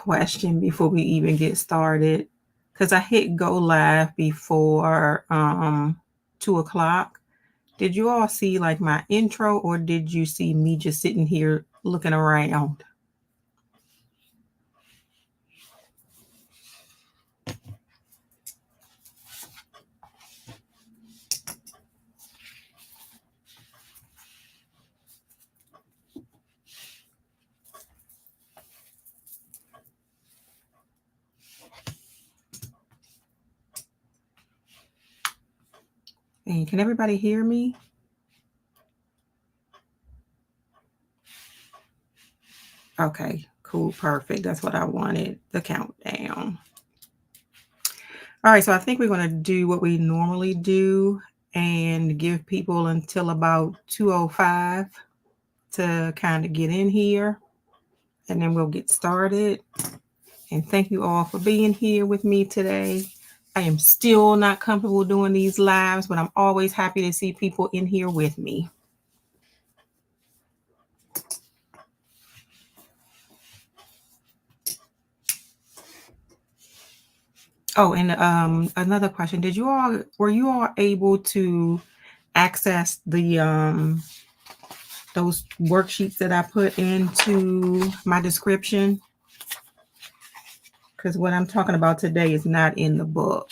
question before we even get started, because I hit go live before 2 o'clock. Did you all see like my intro, or did you see me just sitting here looking around? And can everybody hear me? Okay, cool, perfect. That's what I wanted, the countdown. All right, so I think we're going to do what we normally do and give people until about 2:05 to kind of get in here, and then we'll get started. And thank you all for being here with me today. I am still not comfortable doing these lives, but I'm always happy to see people in here with me. Oh, and another question. Were you all able to access the those worksheets that I put into my description? Because what I'm talking about today is not in the book.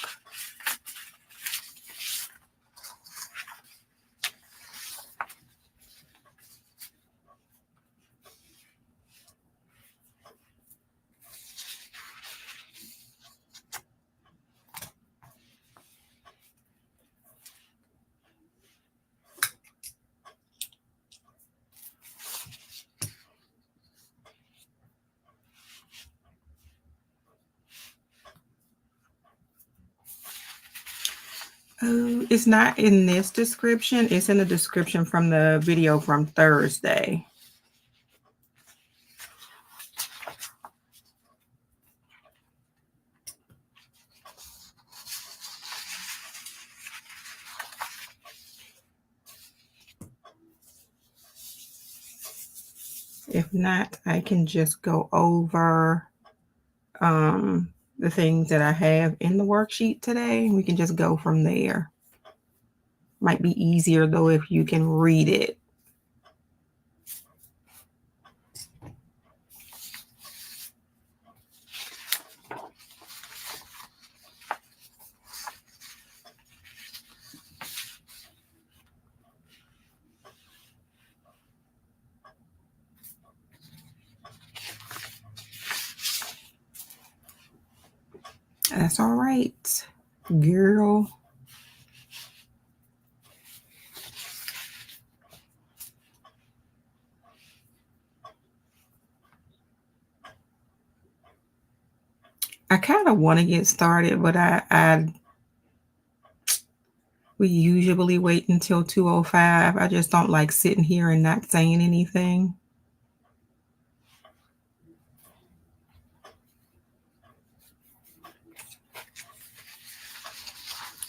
Oh, it's not in this description. It's in the description from the video from Thursday. If not, I can just go over the things that I have in the worksheet today. We can just go from there. Might be easier though if you can read it. That's all right, girl. I kind of want to get started, but we usually wait until 2:05. I just don't like sitting here and not saying anything.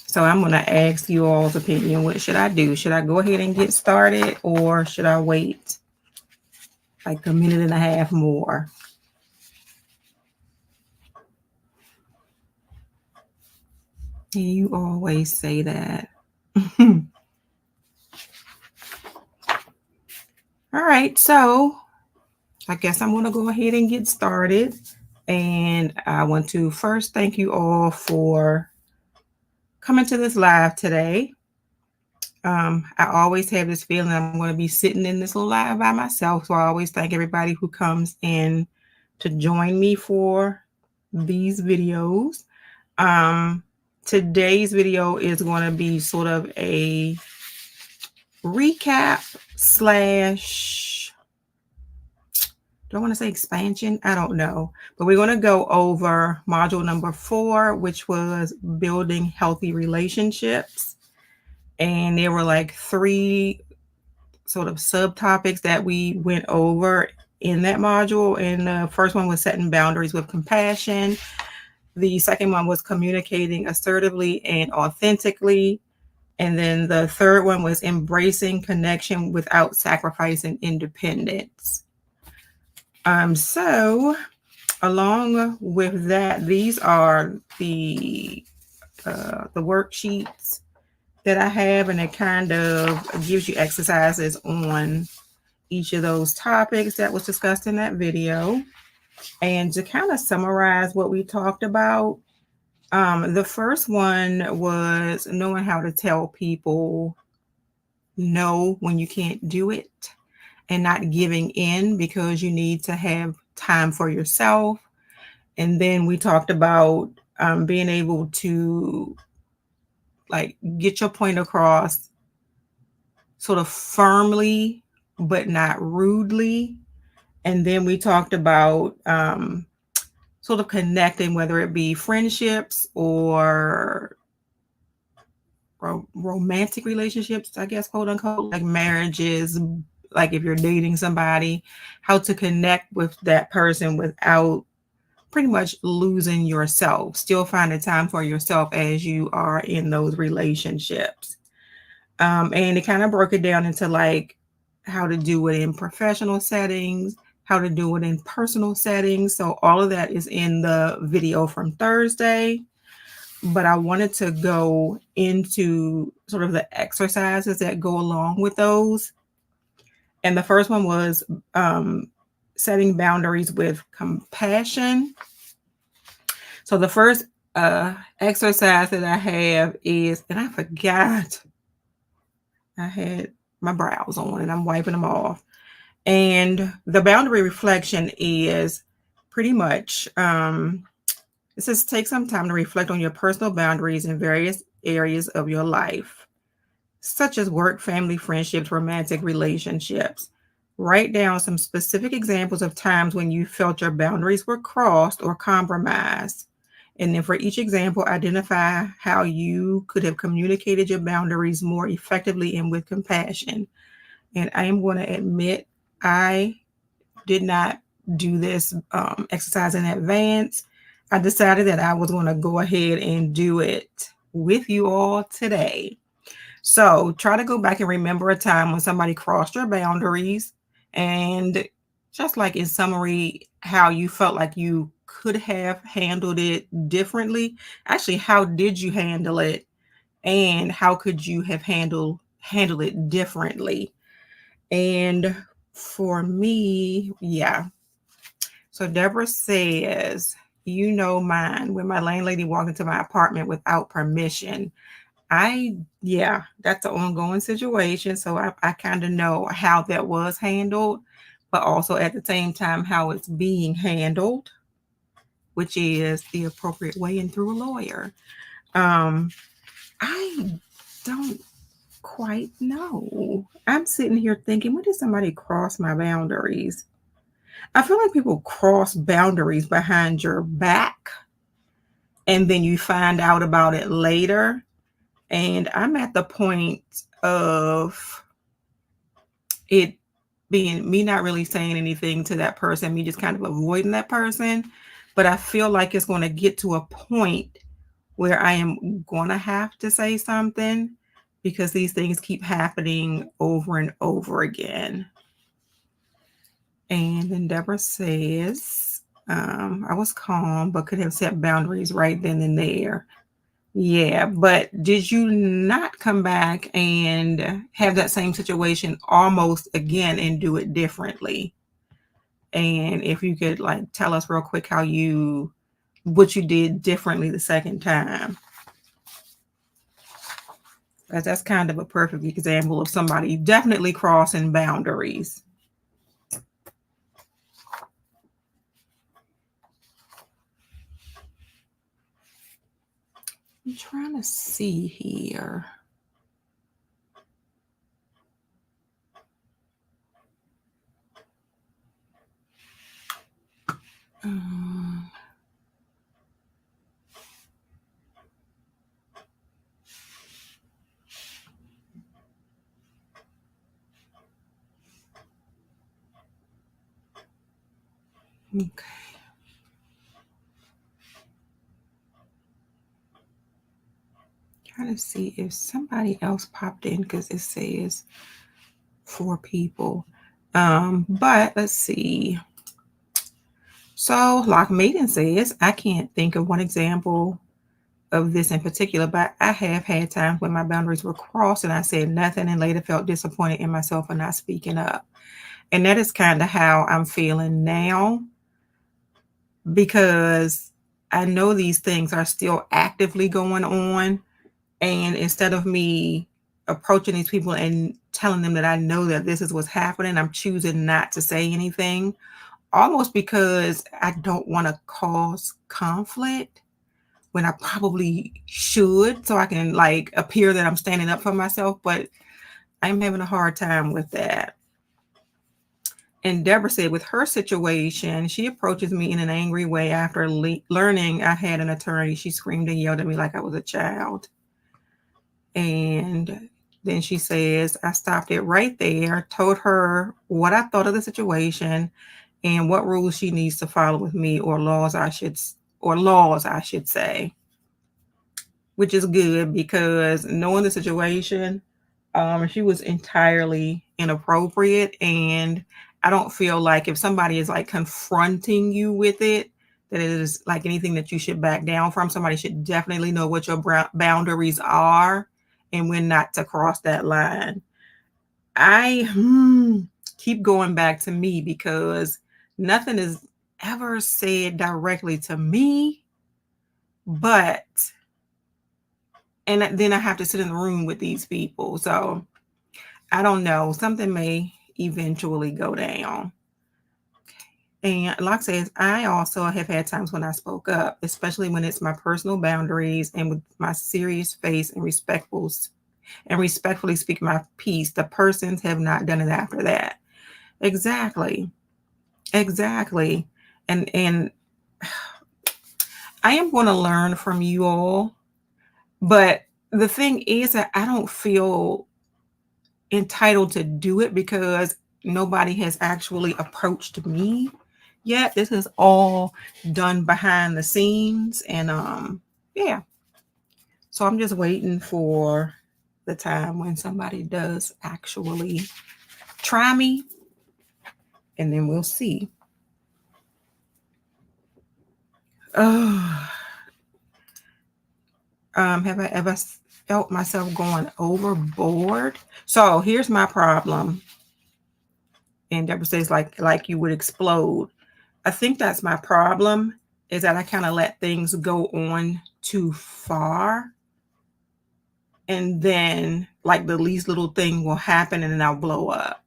So I'm going to ask you all's opinion. What should I do? Should I go ahead and get started, or should I wait like a minute and a half more? You always say that. All right, so I guess I'm going to go ahead and get started. And I want to first thank you all for coming to this live today. I always have this feeling I'm going to be sitting in this little live by myself. So I always thank everybody who comes in to join me for these videos. Today's video is going to be sort of a recap / do I want to say expansion? I don't know. But we're going to go over module number 4, which was building healthy relationships. And there were like 3 sort of subtopics that we went over in that module. And the first one was setting boundaries with compassion. The second one was communicating assertively and authentically. And then the third one was embracing connection without sacrificing independence. So along with that, these are the worksheets that I have, and it kind of gives you exercises on each of those topics that was discussed in that video. And to kind of summarize what we talked about, the first one was knowing how to tell people no when you can't do it and not giving in because you need to have time for yourself. And then we talked about being able to like get your point across sort of firmly, but not rudely. And then we talked about sort of connecting, whether it be friendships or romantic relationships, I guess, quote unquote, like marriages, like if you're dating somebody, how to connect with that person without pretty much losing yourself, still finding time for yourself as you are in those relationships. And it kind of broke it down into like how to do it in professional settings, how to do it in personal settings. So all of that is in the video from Thursday. But I wanted to go into sort of the exercises that go along with those. And the first one was setting boundaries with compassion. So the first exercise that I have is, and I forgot, I had my brows on and I'm wiping them off. And the boundary reflection is pretty much, it says take some time to reflect on your personal boundaries in various areas of your life, such as work, family, friendships, romantic relationships. Write down some specific examples of times when you felt your boundaries were crossed or compromised. And then for each example, identify how you could have communicated your boundaries more effectively and with compassion. And I am going to admit, I did not do this exercise in advance. I decided that I was going to go ahead and do it with you all today. So try to go back and remember a time when somebody crossed your boundaries, and just like in summary, how you felt like you could have handled it differently. Actually, how did you handle it, and how could you have handled it differently? And for me, yeah. So Deborah says, you know mine, when my landlady walked into my apartment without permission. Yeah, that's an ongoing situation. So I kind of know how that was handled, but also at the same time, how it's being handled, which is the appropriate way and through a lawyer. Um, I don't quite know. I'm sitting here thinking, when did somebody cross my boundaries? I feel like people cross boundaries behind your back and then you find out about it later. And I'm at the point of it being me not really saying anything to that person, me just kind of avoiding that person. But I feel like it's going to get to a point where I am going to have to say something because these things keep happening over and over again. And then Deborah says, I was calm, but could have set boundaries right then and there. Yeah, but did you not come back and have that same situation almost again and do it differently? And if you could like tell us real quick what you did differently the second time. Because that's kind of a perfect example of somebody definitely crossing boundaries. I'm trying to see here. Okay. Trying to see if somebody else popped in because it says 4 people. But let's see. So, like Maiden says, I can't think of one example of this in particular, but I have had times when my boundaries were crossed and I said nothing and later felt disappointed in myself for not speaking up. And that is kind of how I'm feeling now because I know these things are still actively going on. And instead of me approaching these people and telling them that I know that this is what's happening, I'm choosing not to say anything, almost because I don't want to cause conflict when I probably should, so I can like appear that I'm standing up for myself. But I'm having a hard time with that. And Deborah said, with her situation, she approaches me in an angry way after learning I had an attorney. She screamed and yelled at me like I was a child. And then she says, I stopped it right there, told her what I thought of the situation and what rules she needs to follow with me or laws I should say, which is good because knowing the situation, she was entirely inappropriate. And I don't feel like if somebody is like confronting you with it, that it is like anything that you should back down from. Somebody should definitely know what your boundaries are and when not to cross that line. I keep going back to me because nothing is ever said directly to me, but and then I have to sit in the room with these people. So I don't know. Something may eventually go down. And like I says, I also have had times when I spoke up, especially when it's my personal boundaries and with my serious face and respectfully speak my piece. The persons have not done it after that. Exactly. Exactly. And I am going to learn from you all. But the thing is that I don't feel entitled to do it because nobody has actually approached me yet. This is all done behind the scenes. And yeah. So I'm just waiting for the time when somebody does actually try me, and then we'll see. Oh, have I ever felt myself going overboard? So here's my problem. And Deborah says like you would explode. I think that's my problem is that I kind of let things go on too far. And then like the least little thing will happen and then I'll blow up.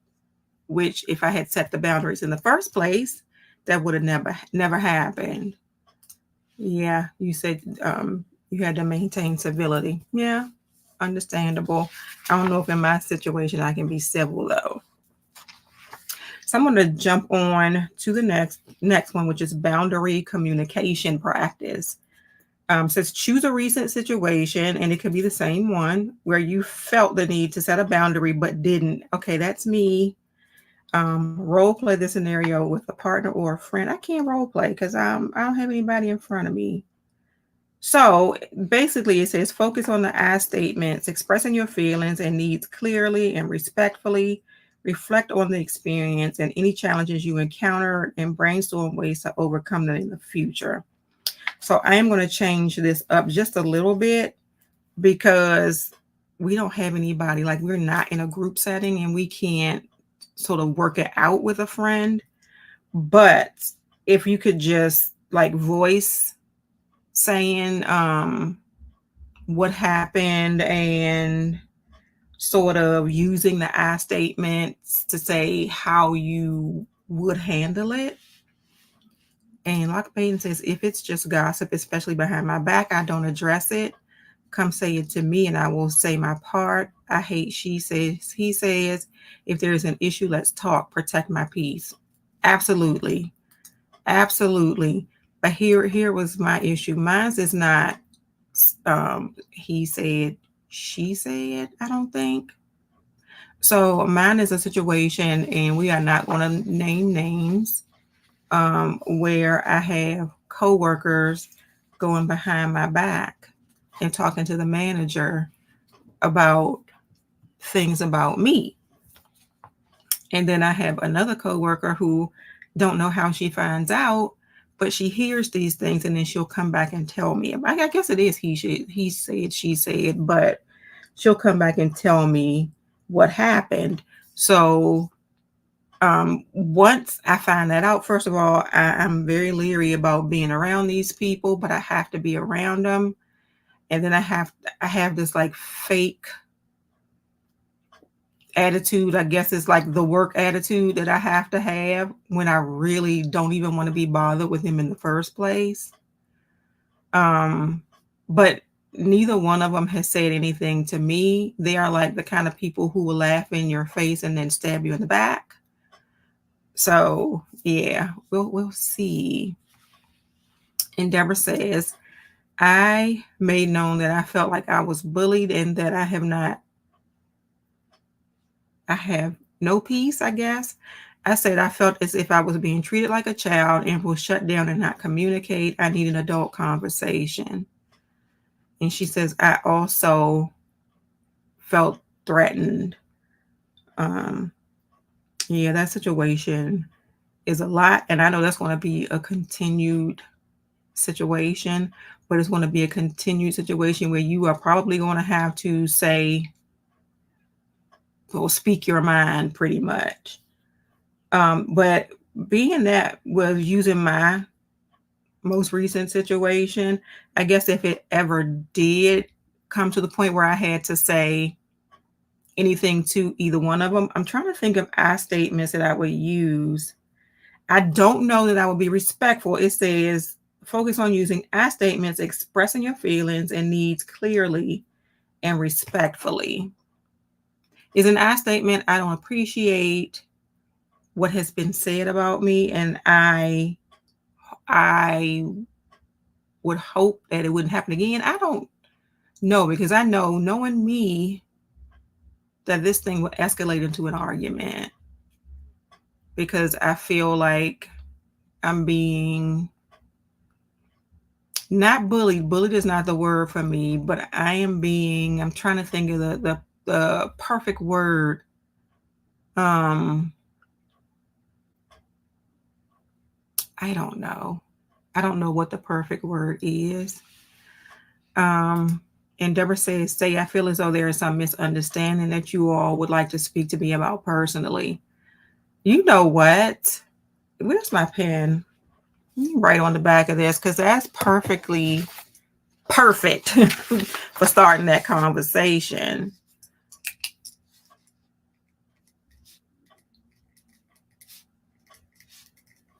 Which if I had set the boundaries in the first place, that would have never happened. Yeah, you said you had to maintain civility. Yeah, understandable. I don't know if in my situation I can be civil though. So I'm going to jump on to the next one, which is boundary communication practice. Says choose a recent situation, and it could be the same one where you felt the need to set a boundary but didn't. Okay, that's me. Role play the scenario with a partner or a friend. I can't role play because I don't have anybody in front of me. So basically, it says focus on the I statements, expressing your feelings and needs clearly and respectfully. Reflect on the experience and any challenges you encounter and brainstorm ways to overcome them in the future. So I am going to change this up just a little bit because we don't have anybody, like we're not in a group setting and we can't sort of work it out with a friend. But if you could just like voice saying what happened and sort of using the I statements to say how you would handle it. And like Peyton says, if it's just gossip, especially behind my back, I don't address it. Come say it to me and I will say my part. I hate she says, he says. If there's an issue, let's talk. Protect my peace. Absolutely. Absolutely. But here was my issue. Mine is not he said, she said, I don't think. So mine is a situation, and we are not going to name names, where I have coworkers going behind my back and talking to the manager about things about me. And then I have another coworker who don't know how she finds out, but she hears these things and then she'll come back and tell me. I guess it is he said, she said, but she'll come back and tell me what happened. So once I find that out, first of all, I'm very leery about being around these people, but I have to be around them. And then I have this like fake attitude. I guess it's like the work attitude that I have to have when I really don't even want to be bothered with him in the first place. But neither one of them has said anything to me. They are like the kind of people who will laugh in your face and then stab you in the back. So yeah, we'll see. And Deborah says, I made known that I felt like I was bullied and that I have no peace, I guess. I said I felt as if I was being treated like a child and was shut down and not communicate. I need an adult conversation. And she says, I also felt threatened. Yeah, that situation is a lot. And I know that's going to be a continued situation, but it's going to be a continued situation where you are probably going to have to say, or speak your mind pretty much. But being that was using my most recent situation, I guess if it ever did come to the point where I had to say anything to either one of them, I'm trying to think of I statements that I would use. I don't know that I would be respectful. It says, focus on using I statements, expressing your feelings and needs clearly and respectfully. Is an I statement, I don't appreciate what has been said about me, and I would hope that it wouldn't happen again. I don't know, because I know, knowing me, that this thing would escalate into an argument, because I feel like I'm being not bullied. Bullied is not the word for me, but I'm trying to think of the perfect word. I don't know. I don't know what the perfect word is. And Deborah says, I feel as though there is some misunderstanding that you all would like to speak to me about personally. You know what? Where's my pen? Right on the back of this, because that's perfectly perfect for starting that conversation.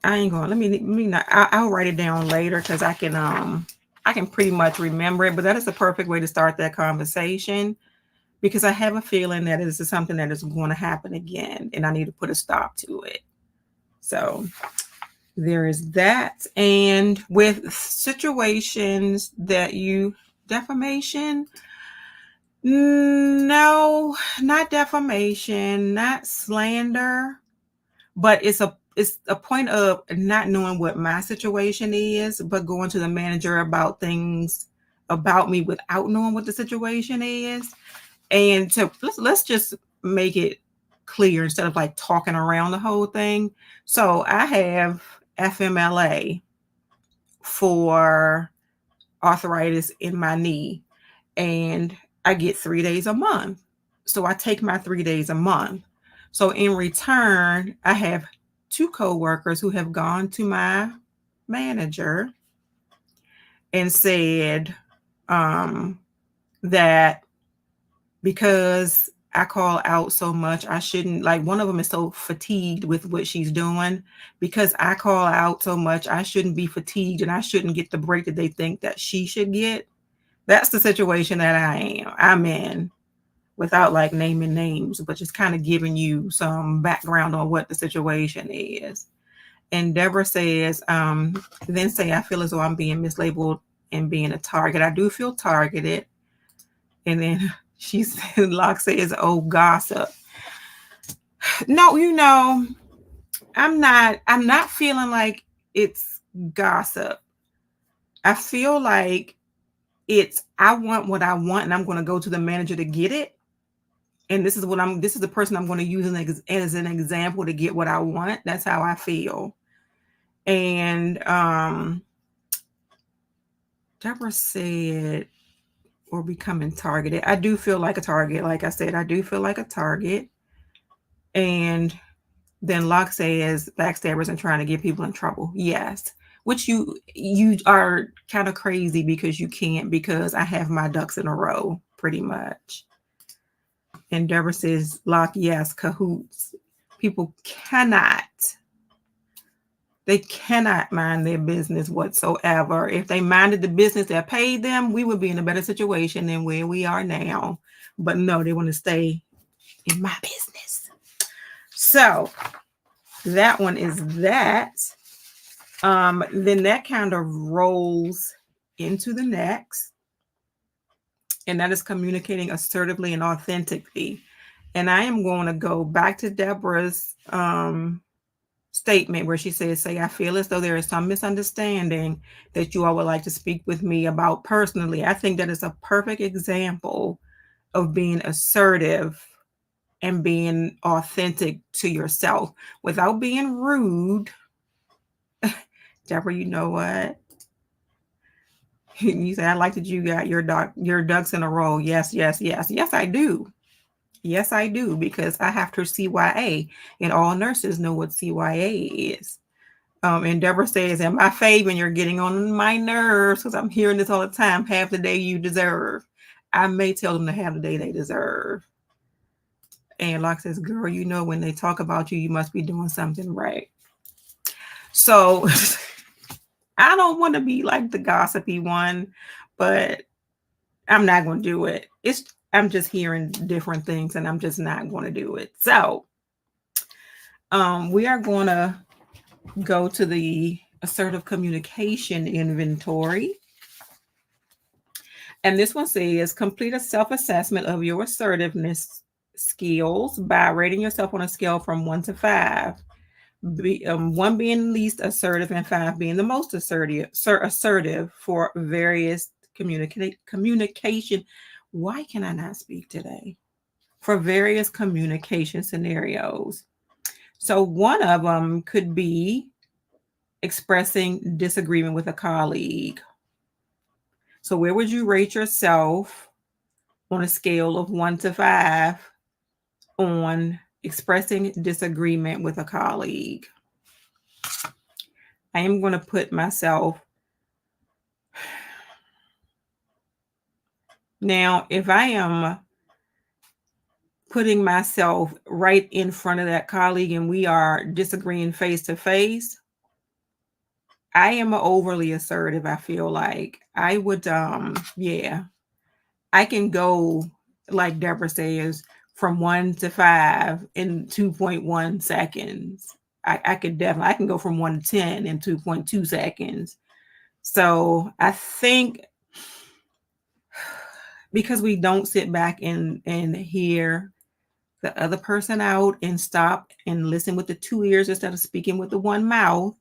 I ain't going. Let me not. I'll write it down later, because I can pretty much remember it. But that is the perfect way to start that conversation, because I have a feeling that this is something that is going to happen again, and I need to put a stop to it. So there is that. And with situations that defamation, no, not defamation, not slander, but it's a point of not knowing what my situation is, but going to the manager about things about me without knowing what the situation is. And let's just make it clear instead of like talking around the whole thing. So I have FMLA for arthritis in my knee, and I get 3 days a month. So I take my 3 days a month. So in return, I have 2 coworkers who have gone to my manager and said that because I call out so much, I shouldn't, like, one of them is so fatigued with what she's doing. Because I call out so much, I shouldn't be fatigued and I shouldn't get the break that they think that she should get. That's the situation that I'm in, without like naming names, but just kind of giving you some background on what the situation is. And Deborah says, then say, I feel as though I'm being mislabeled and being a target. I do feel targeted. And then she said, Locke says, oh, gossip. No, I'm not feeling like it's gossip. I feel like I want what I want, and I'm going to go to the manager to get it. And this is the person I'm going to use as an example to get what I want. That's how I feel. And Deborah said, we're becoming targeted. I do feel like a target. Like I said, I do feel like a target. And then Locke says backstabbers and trying to get people in trouble. Yes. Which you are kind of crazy because you can't, because I have my ducks in a row, pretty much. And Deborah says, Locke, yes, cahoots. People cannot mind their business whatsoever. If they minded the business that paid them, we would be in a better situation than where we are now. But no, they want to stay in my business. So that one is that. Then that kind of rolls into the next. And that is communicating assertively and authentically. And I am going to go back to Deborah's statement where she says, I feel as though there is some misunderstanding that you all would like to speak with me about personally. I think that is a perfect example of being assertive and being authentic to yourself without being rude. Deborah, you know what? You say, I like that you got your ducks in a row. Yes, yes, yes. Yes, I do. Yes, I do, because I have her CYA, and all nurses know what CYA is. And Deborah says, and my fave, and you're getting on my nerves because I'm hearing this all the time, have the day you deserve. I may tell them to have the day they deserve. And Locke says, girl, you know, when they talk about you, you must be doing something right. So I don't want to be like the gossipy one, but I'm not going to do it. I'm just hearing different things and I'm just not going to do it. So we are going to go to the assertive communication inventory. And this one says, complete a self-assessment of your assertiveness skills by rating yourself on a scale from 1 to 5. 1 being least assertive and 5 being the most assertive for various communication. Why can I not speak today? For various communication scenarios. So one of them could be expressing disagreement with a colleague. So where would you rate yourself on a scale of 1 to 5 on expressing disagreement with a colleague? I am going to put myself. Now, if I am putting myself right in front of that colleague and we are disagreeing face to face, I am overly assertive. I feel like I would, I can go, like Deborah says, from 1 to 5 in 2.1 seconds. I can go from 1 to 10 in 2.2 seconds. So I think because we don't sit back and hear the other person out and stop and listen with the 2 ears instead of speaking with the 1 mouth,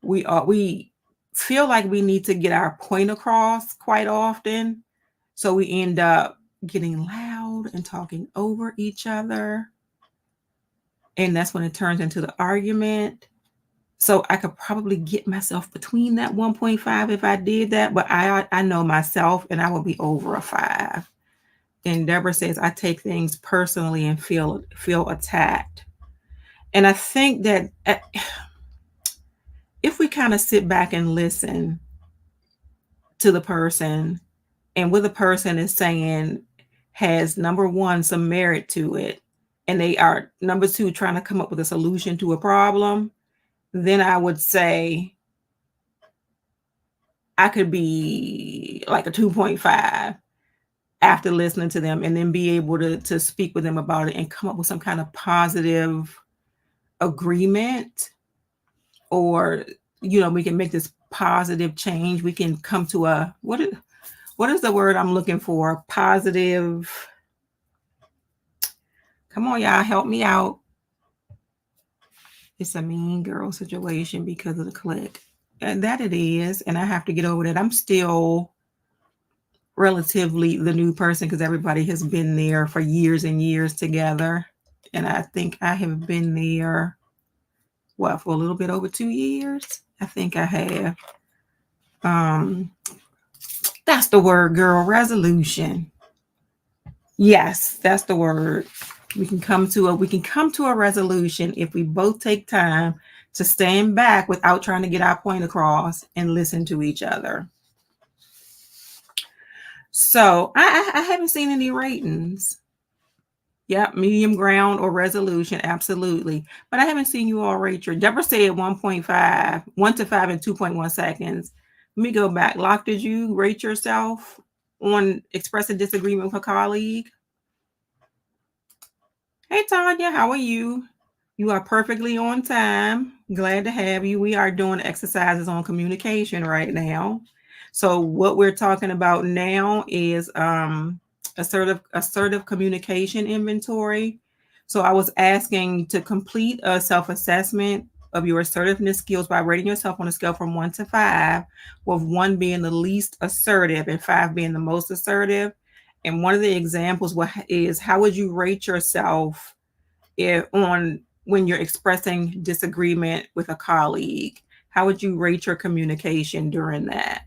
we feel like we need to get our point across quite often. So we end up getting loud and talking over each other. And that's when it turns into the argument. So I could probably get myself between that 1.5 if I did that. But I know myself and I will be over a 5. And Deborah says, I take things personally and feel attacked. And I think that if we kind of sit back and listen to the person and what the person is saying has, number 1, some merit to it, and they are, number 2, trying to come up with a solution to a problem, then I would say I could be like a 2.5 after listening to them, and then be able to speak with them about it and come up with some kind of positive agreement, or, we can make this positive change. We can come to a, what is the word I'm looking for? Positive. Come on, y'all, help me out. It's a mean girl situation because of the click. And that it is. And I have to get over that. I'm still relatively the new person because everybody has been there for years and years together. And I think I have been there, for a little bit over 2 years. I think I have. That's the word, girl. Resolution. Yes, that's the word. We can come to a resolution if we both take time to stand back without trying to get our point across and listen to each other. So I haven't seen any ratings. Yep, medium ground or resolution, absolutely. But I haven't seen you all rate your. Deborah said 1.5, 1 to 5 in 2.1 seconds. Let me go back. Locke, did you rate yourself on expressing disagreement with a colleague? Hey, Tanya, how are you? You are perfectly on time. Glad to have you. We are doing exercises on communication right now. So what we're talking about now is assertive communication inventory. So I was asking to complete a self-assessment of your assertiveness skills by rating yourself on a scale from 1 to 5, with 1 being the least assertive and 5 being the most assertive. And one of the examples is, how would you rate yourself when you're expressing disagreement with a colleague? How would you rate your communication during that?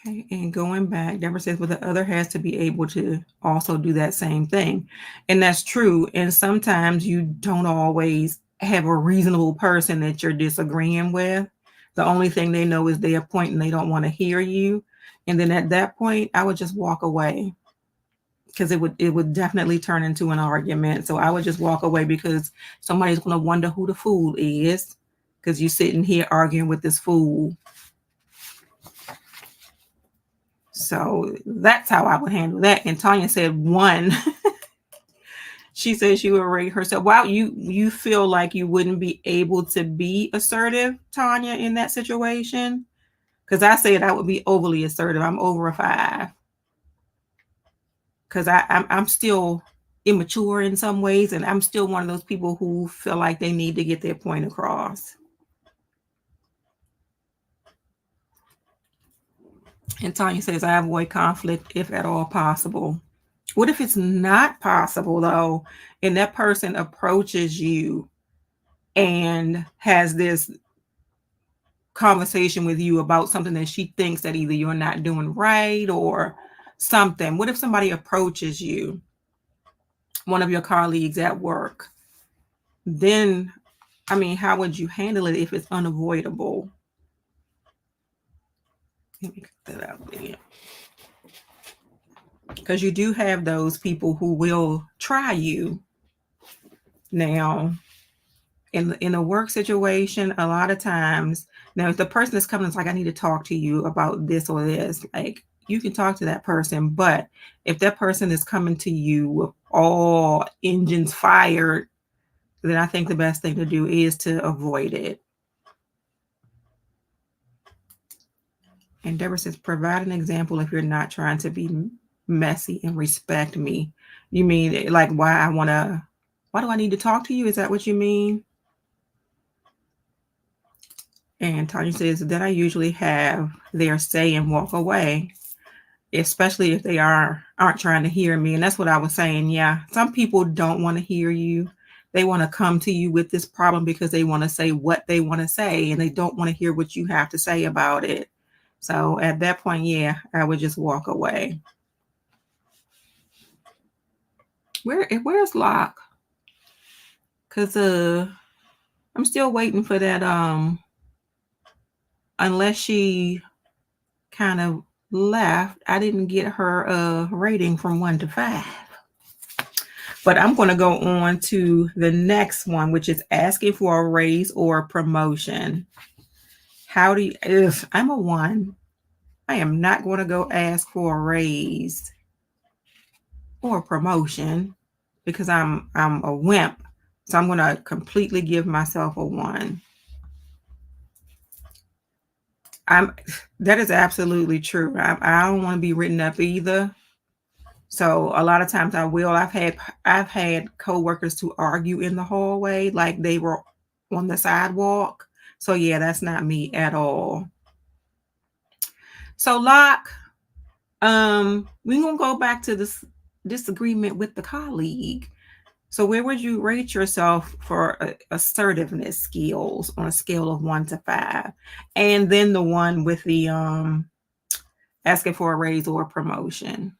Okay, and going back, Deborah says, well, the other has to be able to also do that same thing. And that's true. And sometimes you don't always have a reasonable person that you're disagreeing with. The only thing they know is their point and they don't want to hear you. And then at that point, I would just walk away, because it would definitely turn into an argument. So I would just walk away, because somebody's going to wonder who the fool is, because you're sitting here arguing with this fool. So that's how I would handle that. And Tanya said 1. She said she would rate herself. Wow, you feel like you wouldn't be able to be assertive, Tanya, in that situation? Because I said I would be overly assertive. I'm over a 5. Because I'm still immature in some ways, and I'm still one of those people who feel like they need to get their point across. And Tanya says, I avoid conflict if at all possible. What if it's not possible, though, and that person approaches you and has this conversation with you about something that she thinks that either you're not doing right or something? What if somebody approaches you, one of your colleagues at work? Then, I mean, how would you handle it if it's unavoidable? Let me cut that out there. Because you do have those people who will try you. Now, in a work situation, a lot of times, now if the person is coming, it's like, I need to talk to you about this or this, like, you can talk to that person. But if that person is coming to you with all engines fired, then I think the best thing to do is to avoid it. And Deborah says, provide an example if you're not trying to be messy and respect me. You mean like why do I need to talk to you? Is that what you mean? And Tanya says that I usually have their say and walk away, especially if they aren't trying to hear me. And that's what I was saying. Yeah, some people don't want to hear you. They want to come to you with this problem because they want to say what they want to say, and they don't want to hear what you have to say about it. So at that point, yeah, I would just walk away. Where's Locke? Because I'm still waiting for that. Unless she kind of left, I didn't get her rating from 1 to 5. But I'm going to go on to the next one, which is asking for a raise or a promotion. If I'm a 1, I am not going to go ask for a raise or a promotion, because I'm a wimp. So I'm going to completely give myself a 1. That is absolutely true. I don't want to be written up either. So a lot of times I've had coworkers to argue in the hallway like they were on the sidewalk. So yeah, that's not me at all. So Locke, we're gonna go back to this disagreement with the colleague. So where would you rate yourself for assertiveness skills on a scale of 1 to 5? And then the one with the asking for a raise or a promotion.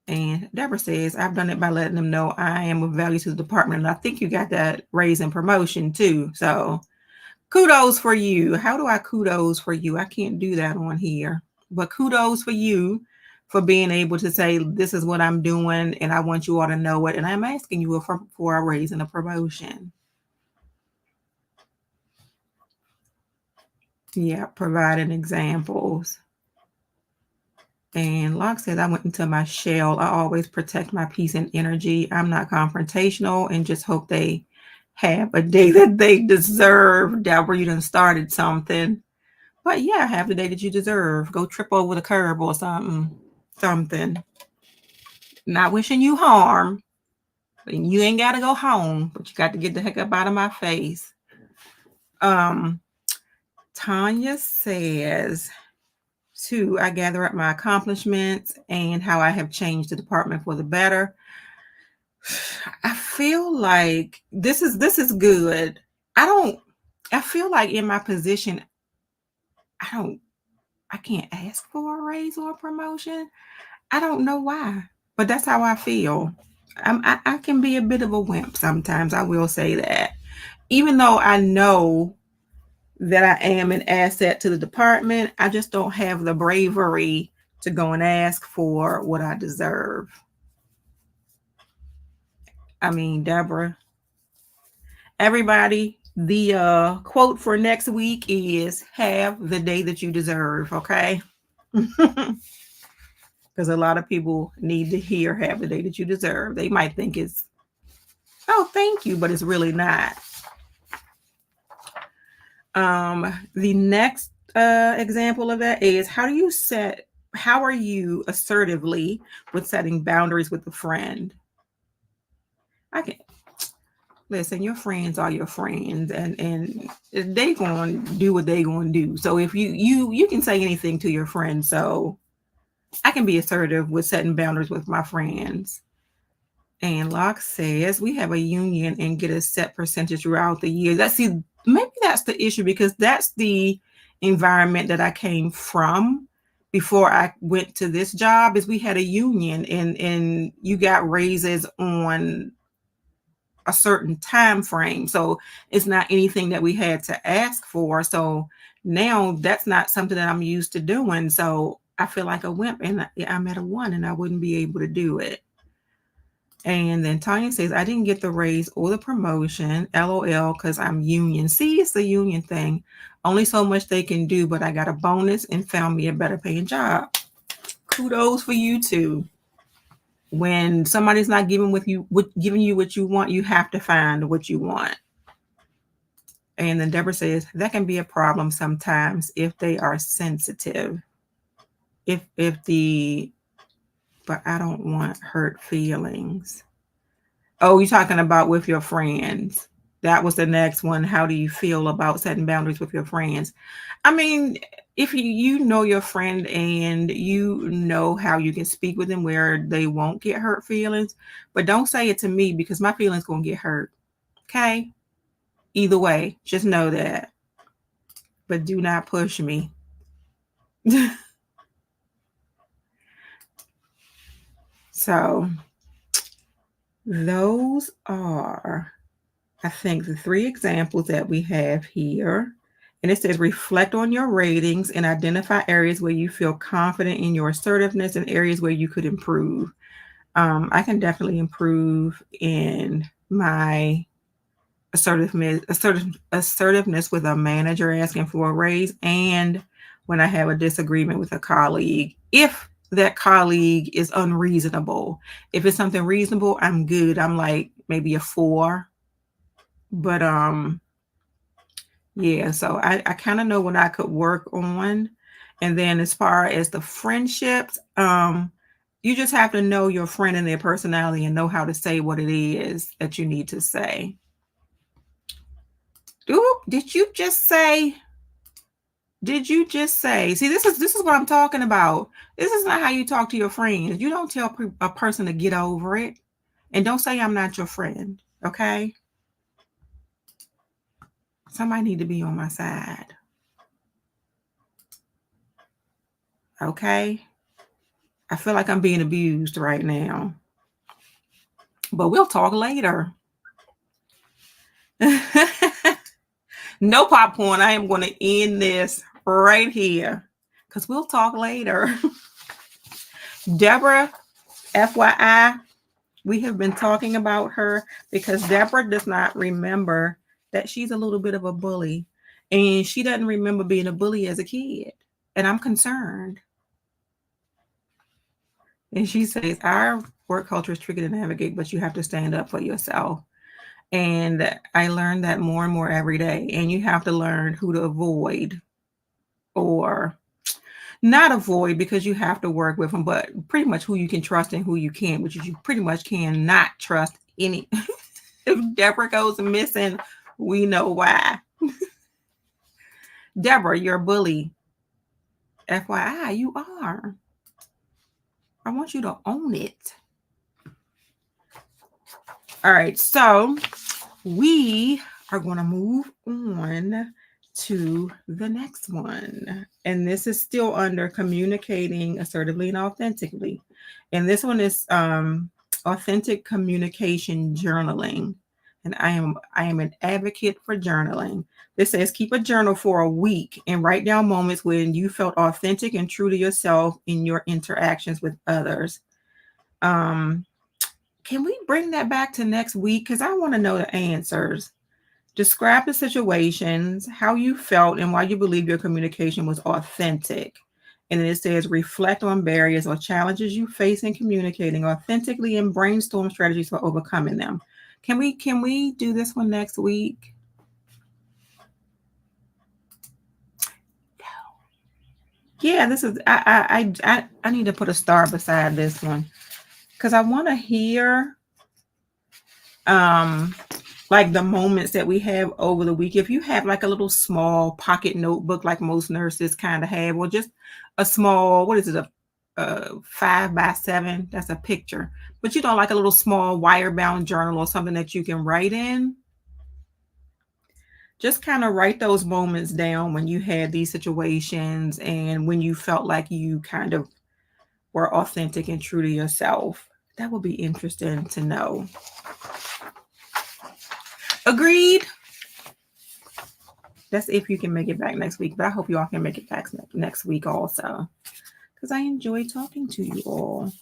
And Deborah says, I've done it by letting them know I am of value to the department. And I think you got that raise and promotion too. So kudos for you. How do I kudos for you? I can't do that on here. But kudos for you for being able to say, this is what I'm doing, and I want you all to know it. And I'm asking you for a raise and a promotion. Yeah, providing examples. And Locke says, I went into my shell. I always protect my peace and energy. I'm not confrontational and just hope they have a day that they deserve. Deborah, you done started something. But yeah, have the day that you deserve. Go trip over the curb or something. Something. Not wishing you harm. You ain't got to go home, but you got to get the heck up out of my face. Tanya says, 2, I gather up my accomplishments and how I have changed the department for the better. I feel like this is good. I feel like in my position, I can't ask for a raise or a promotion. I don't know why, but that's how I feel. I can be a bit of a wimp sometimes. I will say that. Even though I know that I am an asset to the department, I just don't have the bravery to go and ask for what I deserve. I mean, Deborah, everybody, the quote for next week is have the day that you deserve, okay? Because a lot of people need to hear have the day that you deserve. They might think it's, oh, thank you, but it's really not. The next example of that is how are you assertively with setting boundaries with a friend? I can listen, your friends are your friends, and they gonna do what they gonna do. So if you can say anything to your friends, so I can be assertive with setting boundaries with my friends. And Locke says we have a union and get a set percentage throughout the year. Maybe that's the issue because that's the environment that I came from before I went to this job. Is we had a union and you got raises on a certain time frame. So it's not anything that we had to ask for. So now that's not something that I'm used to doing. So I feel like a wimp and I'm at a 1 and I wouldn't be able to do it. And then Tanya says, I didn't get the raise or the promotion, LOL, because I'm union. See, it's the union thing. Only so much they can do, but I got a bonus and found me a better paying job. Kudos for you too. When somebody's not giving you what you want, you have to find what you want. And then Deborah says, that can be a problem sometimes if they are sensitive. But I don't want hurt feelings. Oh, you're talking about with your friends. That was the next one. How do you feel about setting boundaries with your friends? I mean, if you know your friend and you know how you can speak with them where they won't get hurt feelings, but don't say it to me because my feelings going to get hurt. Okay? Either way, just know that. But do not push me. So those are, I think, the 3 examples that we have here. And it says reflect on your ratings and identify areas where you feel confident in your assertiveness and areas where you could improve. I can definitely improve in my assertiveness with a manager asking for a raise and when I have a disagreement with a colleague. If that colleague is unreasonable. If it's something reasonable, I'm good. I'm like maybe a 4. But yeah, so I kind of know what I could work on. And then as far as the friendships, you just have to know your friend and their personality and know how to say what it is that you need to say. Ooh, did you just say? See, this is what I'm talking about. This is not how you talk to your friends. You don't tell a person to get over it. And don't say I'm not your friend, okay? Somebody need to be on my side, okay? I feel like I'm being abused right now, but we'll talk later. No popcorn. I am going to end this right here because we'll talk later. Deborah, FYI, we have been talking about her because Deborah does not remember that she's a little bit of a bully, and she doesn't remember being a bully as a kid. And I'm concerned. And she says, our work culture is tricky to navigate, but you have to stand up for yourself. And I learned that more and more every day. And you have to learn who to avoid or not avoid, because you have to work with them, but pretty much who you can trust and who you can't, which is you pretty much cannot trust any. If Deborah goes missing, we know why. Deborah, you're a bully. FYI, you are. I want you to own it. All right, so we are going to move on to the next one. And this is still under communicating assertively and authentically. And this one is authentic communication journaling. And I am an advocate for journaling. This says keep a journal for a week and write down moments when you felt authentic and true to yourself in your interactions with others. Can we bring that back to next week? Because I want to know the answers. Describe the situations, how you felt, and why you believe your communication was authentic. And then it says reflect on barriers or challenges you face in communicating authentically and brainstorm strategies for overcoming them. Can we do this one next week? Yeah, this is I need to put a star beside this one because I want to hear like the moments that we have over the week. If you have like a little small pocket notebook like most nurses kind of have, or just a small, what is it, a 5x7, that's a picture, but you know, like a little small wire bound journal or something that you can write in. Just kind of write those moments down when you had these situations and when you felt like you kind of were authentic and true to yourself. That would be interesting to know. Agreed. That's if you can make it back next week, but I hope you all can make it back next week also, because I enjoy talking to you all.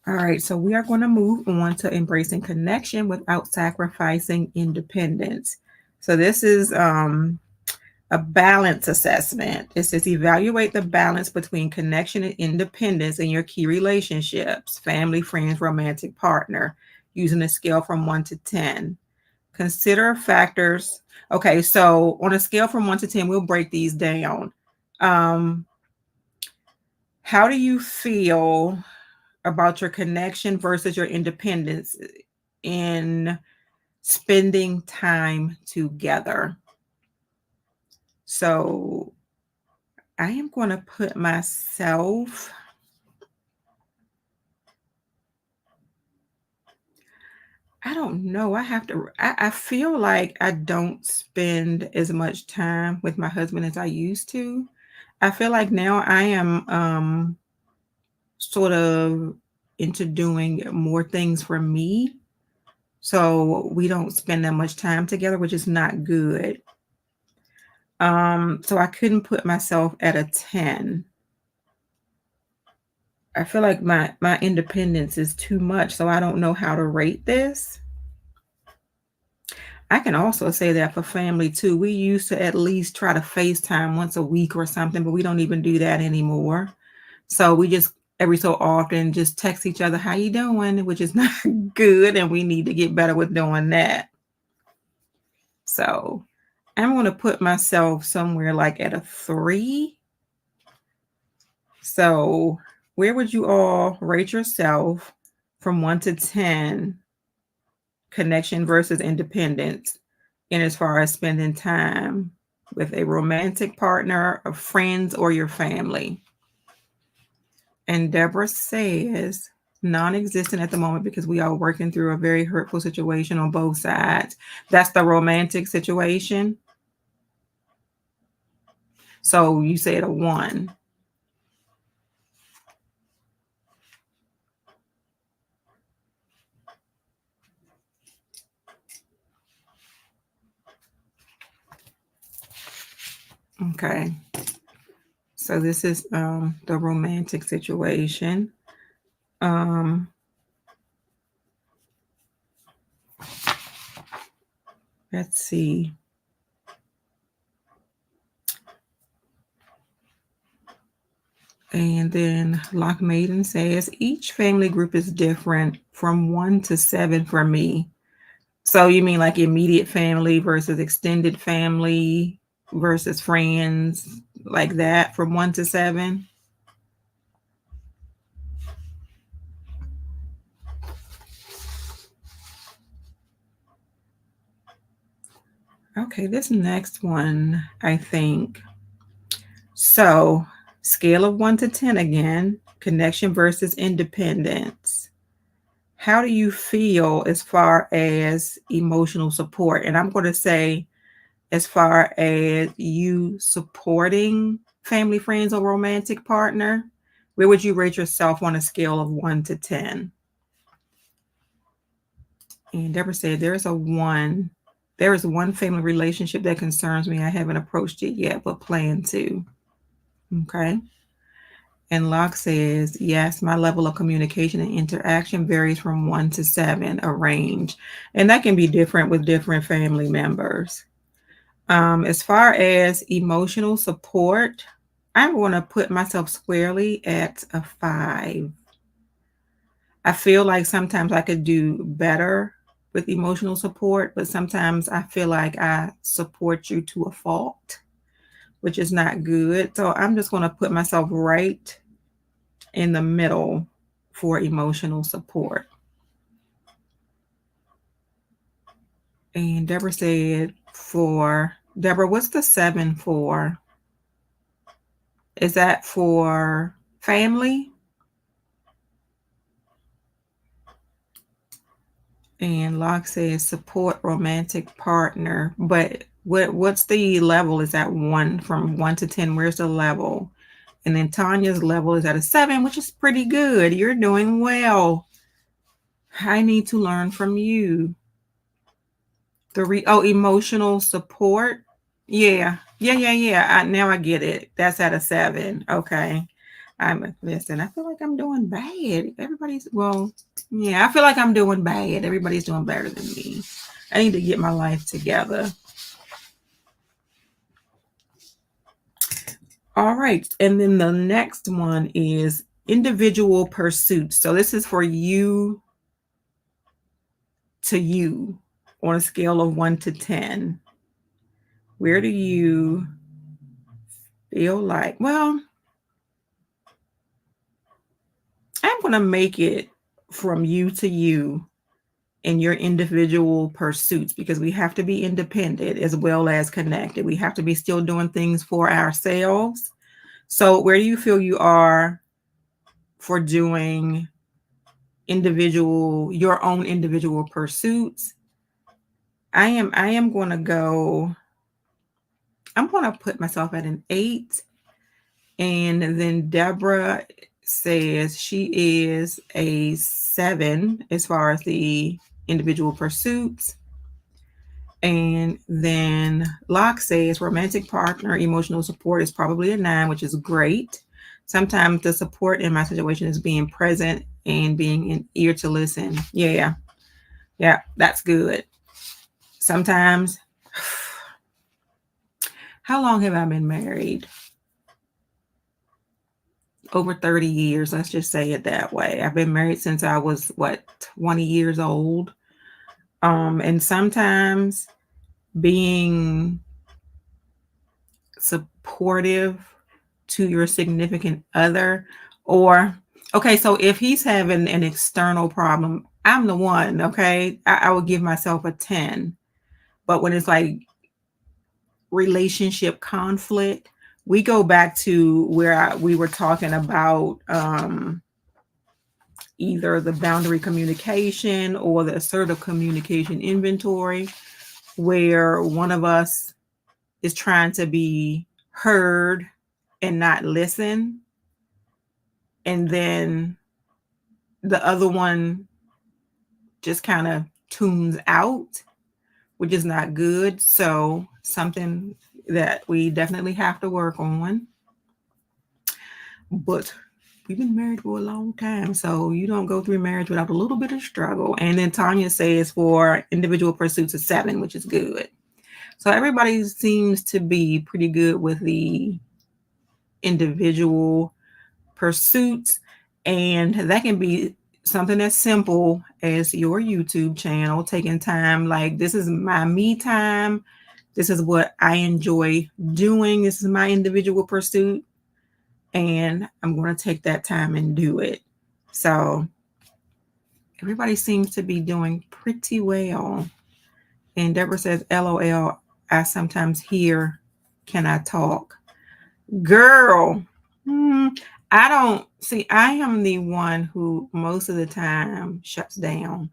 All right, so we are going to move on to embracing connection without sacrificing independence. So this is a balance assessment. It says evaluate the balance between connection and independence in your key relationships, family, friends, romantic partner, using a scale from 1 to 10. Consider factors. Okay, so on a scale from 1 to 10, we'll break these down. How do you feel about your connection versus your independence in spending time together? So I am going to put myself, I don't know. I feel like I don't spend as much time with my husband as I used to. I feel like now I am sort of into doing more things for me. So we don't spend that much time together, which is not good. So I couldn't put myself at a 10. I feel like my independence is too much, so I don't know how to rate this. I can also say that for family too. We used to at least try to FaceTime once a week or something, but we don't even do that anymore. So we just every so often just text each other, how you doing? Which is not good, and we need to get better with doing that. So I'm going to put myself somewhere like at a 3. So where would you all rate yourself from 1 to 10, connection versus independence, in as far as spending time with a romantic partner, of friends, or your family? And Deborah says, non-existent at the moment because we are working through a very hurtful situation on both sides. That's the romantic situation. So you said a 1. Okay. So this is the romantic situation. Let's see. And then Lock Maiden says, each family group is different from 1 to 7 for me. So you mean like immediate family versus extended family versus friends, like that from 1 to 7? Okay, this next one, I think. So, scale of 1 to 10 again, connection versus independence. How do you feel as far as emotional support? And I'm going to say, as far as you supporting family, friends, or romantic partner, where would you rate yourself on a scale of 1 to 10? And Deborah said, there is one family relationship that concerns me. I haven't approached it yet, but plan to. Okay. And Locke says, yes, my level of communication and interaction varies from 1 to 7, a range. And that can be different with different family members. As far as emotional support, I'm going to put myself squarely at a 5. I feel like sometimes I could do better with emotional support, but sometimes I feel like I support you to a fault, which is not good. So I'm just going to put myself right in the middle for emotional support. And Deborah said, Deborah, what's the 7 for? Is that for family? And Locke says support romantic partner. But what's the level? Is that 1 from 1 to 10? Where's the level? And then Tanya's level is at a 7, which is pretty good. You're doing well. I need to learn from you. Emotional support. Yeah. Now I get it. That's at a 7. Okay. Listen, I feel like I'm doing bad. I feel like I'm doing bad. Everybody's doing better than me. I need to get my life together. All right. And then the next one is individual pursuits. So this is for you to you on a scale of 1 to 10. Where do you feel like, well, I'm going to make it from you to you in your individual pursuits, because we have to be independent as well as connected. We have to be still doing things for ourselves. So where do you feel you are for doing your own individual pursuits? I'm going to put myself at an 8. And then Deborah says she is a 7 as far as the individual pursuits. And then Locke says romantic partner emotional support is probably a 9, which is great. Sometimes the support in my situation is being present and being an ear to listen. Yeah, that's good. Sometimes, how long have I been married? Over 30 years. Let's just say it that way. I've been married since I was 20 years old. And sometimes being supportive to your significant other, so if he's having an external problem, I'm the one, okay? I would give myself a 10. But when it's like relationship conflict, we go back to where we were talking about either the boundary communication or the assertive communication inventory, where one of us is trying to be heard and not listen, and then the other one just kind of tunes out, which is not good. So something that we definitely have to work on. But we've been married for a long time, so you don't go through marriage without a little bit of struggle. And then Tanya says for individual pursuits of 7, which is good. So everybody seems to be pretty good with the individual pursuits, and that can be something as simple as your YouTube channel, taking time like, this is my me time, this is what I enjoy doing, this is my individual pursuit, and I'm going to take that time and do it. So everybody seems to be doing pretty well. And Deborah says, LOL, I sometimes hear, can I talk? Girl, I don't see. I am the one who most of the time shuts down,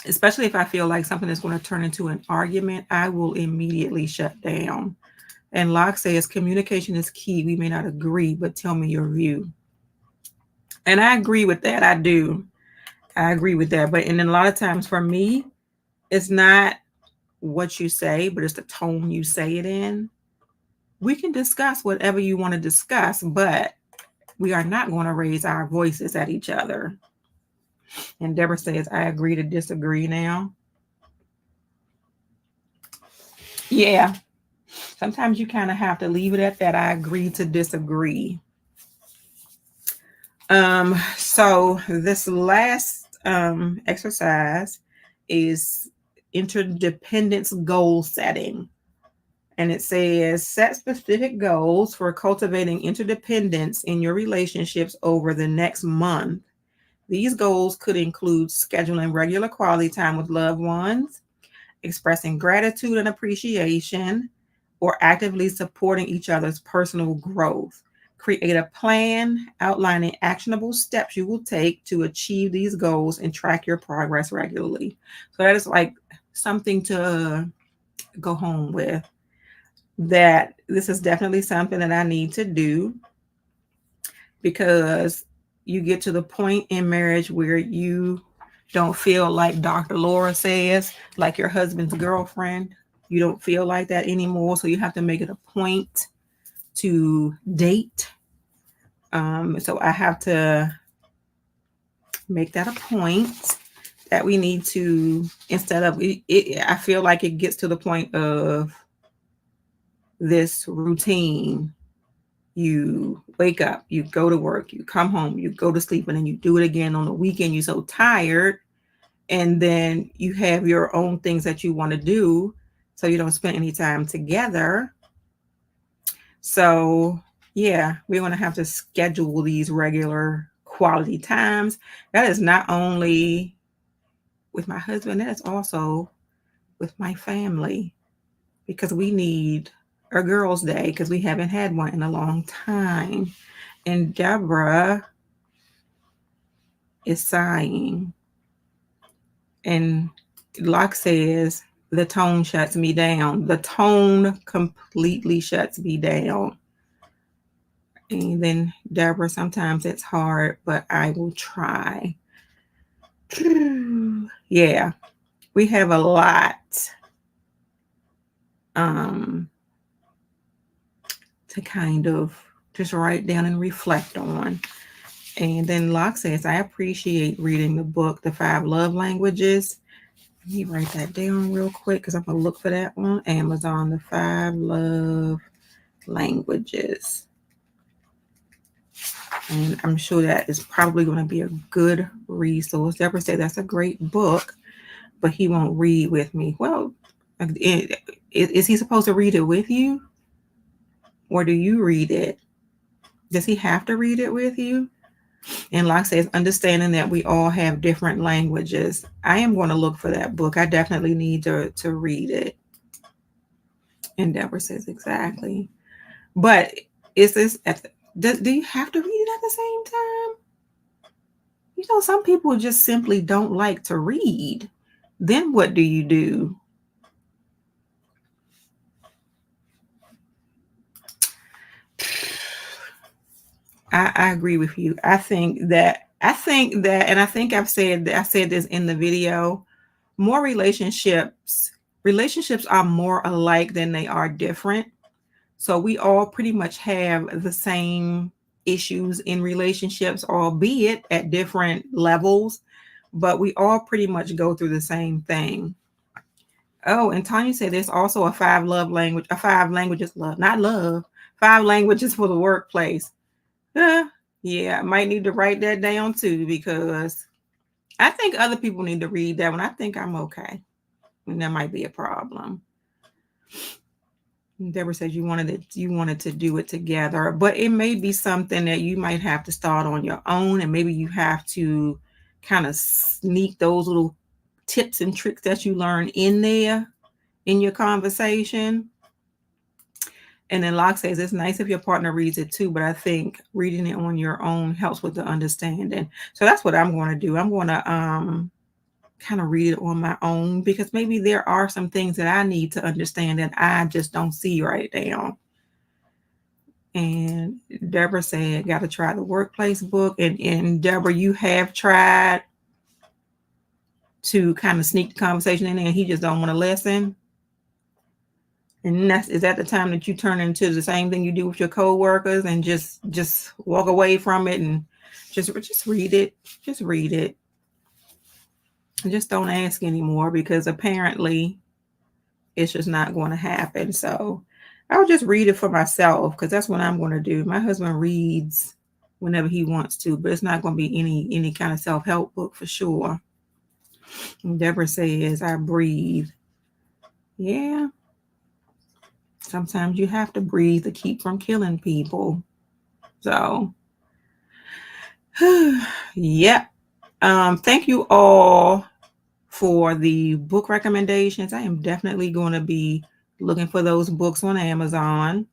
especially if I feel like something is going to turn into an argument. I will immediately shut down. And Locke says communication is key. We may not agree, but tell me your view. And I agree with that. I do. I agree with that. But and then a lot of times for me, it's not what you say, but it's the tone you say it in. We can discuss whatever you want to discuss, but we are not going to raise our voices at each other. And Deborah says, I agree to disagree now. Yeah. Sometimes you kind of have to leave it at that. I agree to disagree. So this last exercise is interdependence goal setting. And it says, set specific goals for cultivating interdependence in your relationships over the next month. These goals could include scheduling regular quality time with loved ones, expressing gratitude and appreciation, or actively supporting each other's personal growth. Create a plan outlining actionable steps you will take to achieve these goals and track your progress regularly. So that is like something to go home with. That this is definitely something that I need to do, because you get to the point in marriage where you don't feel like Dr. Laura says, like your husband's girlfriend. You don't feel like that anymore. So you have to make it a point to date. So I have to make that a point that we need to, instead of I feel like it gets to the point of this routine. You wake up, you go to work, you come home, you go to sleep, and then you do it again on the weekend. You're so tired. And then you have your own things that you want to do, so you don't spend any time together. So yeah, we're going to have to schedule these regular quality times. That is not only with my husband, that is also with my family, because we need a girls' day, because we haven't had one in a long time. And Deborah is sighing. And Locke says, the tone shuts me down. The tone completely shuts me down. And then Deborah, sometimes it's hard, but I will try. Yeah, we have a lot to kind of just write down and reflect on. And then Locke says, I appreciate reading the book, The 5 Love Languages. Let me write that down real quick, because I'm going to look for that on Amazon, The 5 Love Languages. And I'm sure that is probably going to be a good resource. Deborah said that's a great book, but he won't read with me. Well, is he supposed to read it with you? Or do you read it? Does he have to read it with you? And Locke says, understanding that we all have different languages. I am going to look for that book. I definitely need to read it. And Deborah says exactly. But is this do you have to read it at the same time? You know, some people just simply don't like to read. Then what do you do? I agree with you. I think that, and I think I said this in the video. More relationships are more alike than they are different. So we all pretty much have the same issues in relationships, albeit at different levels, but we all pretty much go through the same thing. Oh, and Tanya said there's also a five languages love, not love, five languages for the workplace. Yeah, I might need to write that down too, because I think other people need to read that one. I think I'm okay. And that might be a problem. Deborah says you wanted to do it together, but it may be something that you might have to start on your own, and maybe you have to kind of sneak those little tips and tricks that you learn in there in your conversation. And then Locke says it's nice if your partner reads it too, but I think reading it on your own helps with the understanding. So that's what I'm going to do. I'm going to kind of read it on my own, because maybe there are some things that I need to understand that I just don't see right now. And Deborah said, got to try the workplace book. And Deborah, you have tried to kind of sneak the conversation in there, and he just don't want to listen. And is that the time that you turn into the same thing you do with your coworkers and just walk away from it and just read it. Just read it. And just don't ask anymore, because apparently it's just not going to happen. So I'll just read it for myself, because that's what I'm going to do. My husband reads whenever he wants to, but it's not going to be any kind of self-help book for sure. And Deborah says, I breathe. Yeah. Sometimes you have to breathe to keep from killing people. So, yeah. Thank you all for the book recommendations. I am definitely going to be looking for those books on Amazon.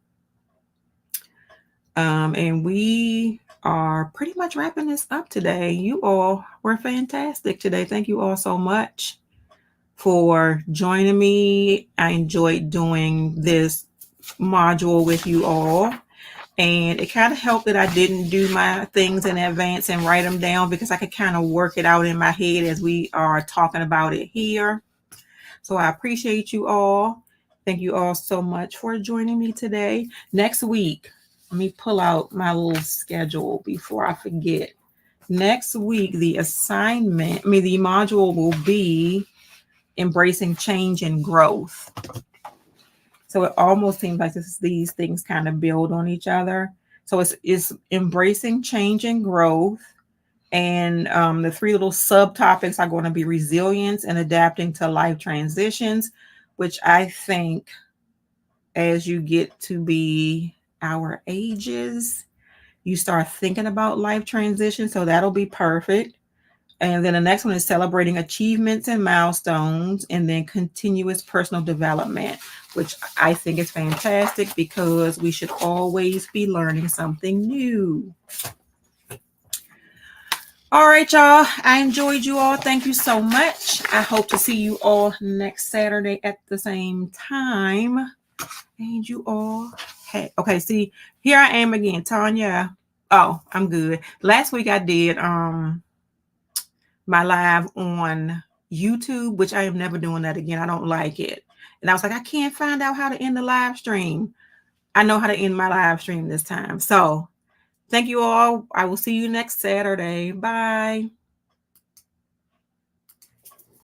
And we are pretty much wrapping this up today. You all were fantastic today. Thank you all so much for joining me. I enjoyed doing this module with you all. And it kind of helped that I didn't do my things in advance and write them down, because I could kind of work it out in my head as we are talking about it here. So I appreciate you all. Thank you all so much for joining me today. Next week, let me pull out my little schedule before I forget. Next week, the module will be embracing change and growth. So it almost seems like these things kind of build on each other. So it's embracing change and growth. And the three little subtopics are going to be resilience and adapting to life transitions, which I think as you get to be our ages, you start thinking about life transitions. So that'll be perfect. And then the next one is celebrating achievements and milestones, and then continuous personal development, which I think is fantastic, because we should always be learning something new. All right, y'all. I enjoyed you all. Thank you so much. I hope to see you all next Saturday at the same time. And you all, hey, okay, see, here I am again, Tanya. Oh, I'm good. Last week I did my live on YouTube, which I am never doing that again. I don't like it. And I was like, I can't find out how to end the live stream. I know how to end my live stream this time. So thank you all. I will see you next Saturday. Bye.